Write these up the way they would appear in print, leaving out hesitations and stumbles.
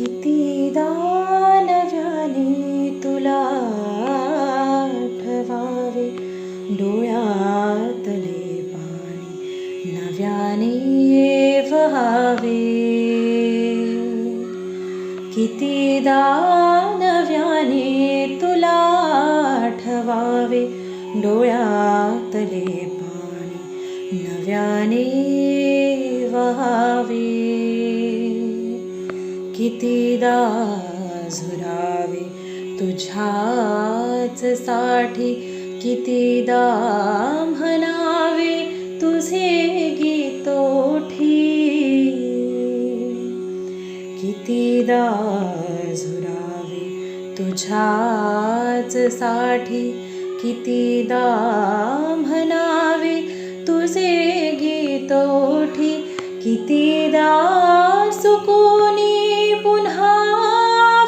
कितीदा नव्याने तुला आठवावे, डोळ्यातले पाणी नव्याने वहावे. कितीदा नव्याने तुला आठवावे, डोळ्यातले पाणी नव्याने वहावे. कितीदा झुरावे तुझ्याच साठी, कितीदा म्हणावे तुझे गीत ओठी. कितीदा झुरावे तुझ्याच साठी, कितीदा म्हणावे तुझे गीत ओठी. कितीदा सुकूनी पुन्हा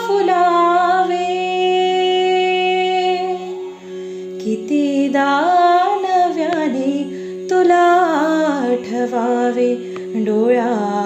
फुलावे, कितीदा नव्याने तुला आठवावे, डोळ्यातले